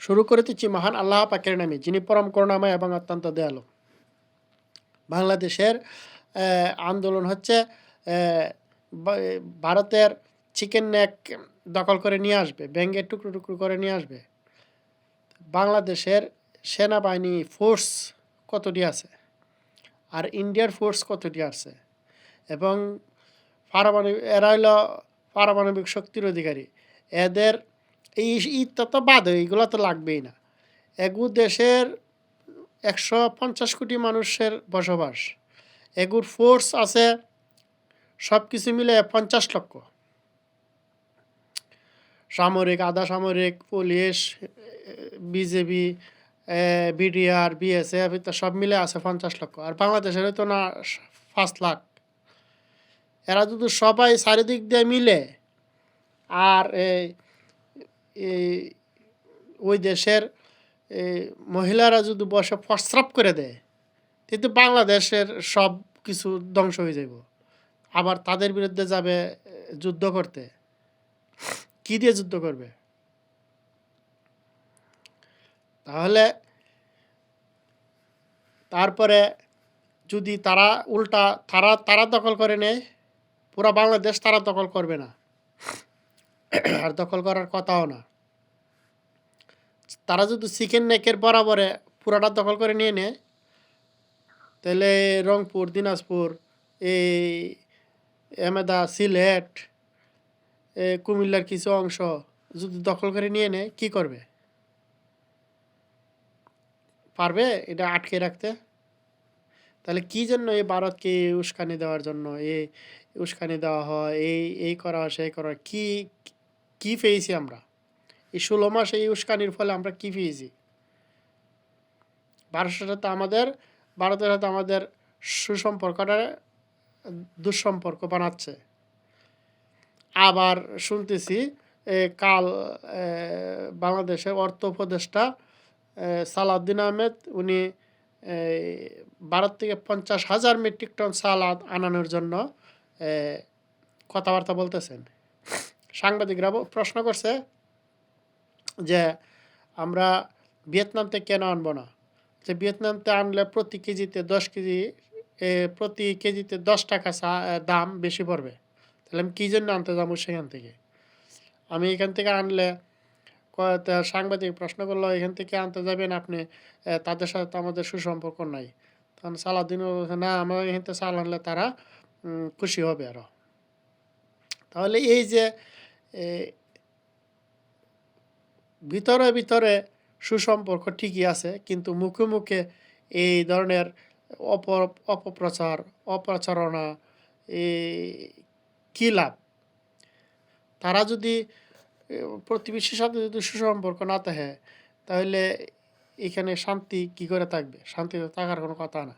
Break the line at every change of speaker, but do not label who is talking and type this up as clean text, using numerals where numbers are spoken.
শুরু করিতেছি মহান আল্লাহ পাকের নামে, যিনি পরম করুণাময় এবং অত্যন্ত দয়ালু। বাংলাদেশের আন্দোলন হচ্ছে ভারতের চিকেন নেক দখল করে নিয়ে আসবে, ভেঙে টুকরো টুকরো করে নিয়ে আসবে। বাংলাদেশের সেনাবাহিনী ফোর্স কতটি আছে আর ইন্ডিয়ার ফোর্স কতটি আছে, এবং এরা হইল পারমাণবিক শক্তির অধিকারী। এদের ঈদটা তো বাদ, এইগুলো তো লাগবেই না। এগু দেশের 150 কোটি মানুষের বসবাস, এগুর ফোর্স আছে সব কিছু মিলে 50 লক্ষ। সামরিক, আধা সামরিক, পুলিশ, বিজেপি, বিডিআর, বিএসএফ সব মিলে আছে 50 লক্ষ। আর বাংলাদেশের তো না 5 লাখ। এরা যদি সবাই চারিদিক দিয়ে মিলে আর ওই দেশের মহিলারা যদি বসে প্রস্রাব করে দেয়, কিন্তু বাংলাদেশের সব কিছু ধ্বংস হয়ে যাব। আবার তাদের বিরুদ্ধে যাবে যুদ্ধ করতে, কি দিয়ে যুদ্ধ করবে? তাহলে তারপরে যদি তারা উল্টা তারা দখল করে নেয়, পুরা বাংলাদেশ তারা দখল করবে না, আর দখল করার কথাও না। তারা যদি চিকেন নেকের বরাবরে পুরাটা দখল করে নিয়ে নেয়, তাহলে রংপুর, দিনাজপুর, এই এমেদা, সিলেট, কুমিল্লার কিছু অংশ যদি দখল করে নিয়ে নেয়, কি করবে? পারবে এটা আটকে রাখতে? তাহলে কি জন্য এই ভারতকে উস্কানি দেওয়ার জন্য উস্কানি দেওয়া হয়, এই করা হয়, সেই করা হয়? কি পেয়েছি আমরা এই 16 মাস? এই উস্কানির ফলে আমরা কি পেয়েছি? ভারতের সাথে আমাদের সুসম্পর্কটা দুঃসম্পর্ক বানাচ্ছে। আবার শুনতেছি কাল বাংলাদেশের অর্থ উপদেষ্টা সালাউদ্দিন আহমেদ, উনি ভারত থেকে 50,000 মেট্রিক টন চাল আনানোর জন্য কথাবার্তা বলতেছেন। সাংবাদিকরা প্রশ্ন করছে যে আমরা ভিয়েতনাম থেকে কেন আনবো না? যে ভিয়েতনামতে আনলে প্রতি কেজিতে 10 টাকা দাম বেশি পড়বে। তাহলে আমি কী জন্য আনতে যাবো সেখান থেকে? আমি এখান থেকে আনলে, সাংবাদিক প্রশ্ন করলো, এখান থেকে আনতে যাবেন আপনি, তাদের সাথে তো আমাদের সুসম্পর্ক নাই। তখন সালাউদ্দিন বলছে, না, আমরা এখান থেকে চাল আনলে তারা খুশি হবে আরও। তাহলে এই যে ভিতরে ভিতরে সুসম্পর্ক ঠিকই আছে, কিন্তু মুখে মুখে এই ধরনের অপপ্রচার, অপ্রচারণা, কী লাভ? তারা যদি প্রতিবেশীর সাথে যদি সুসম্পর্ক না থাকে, তাহলে এখানে শান্তি কি করে থাকবে? শান্তি তো থাকার কোনো কথা না।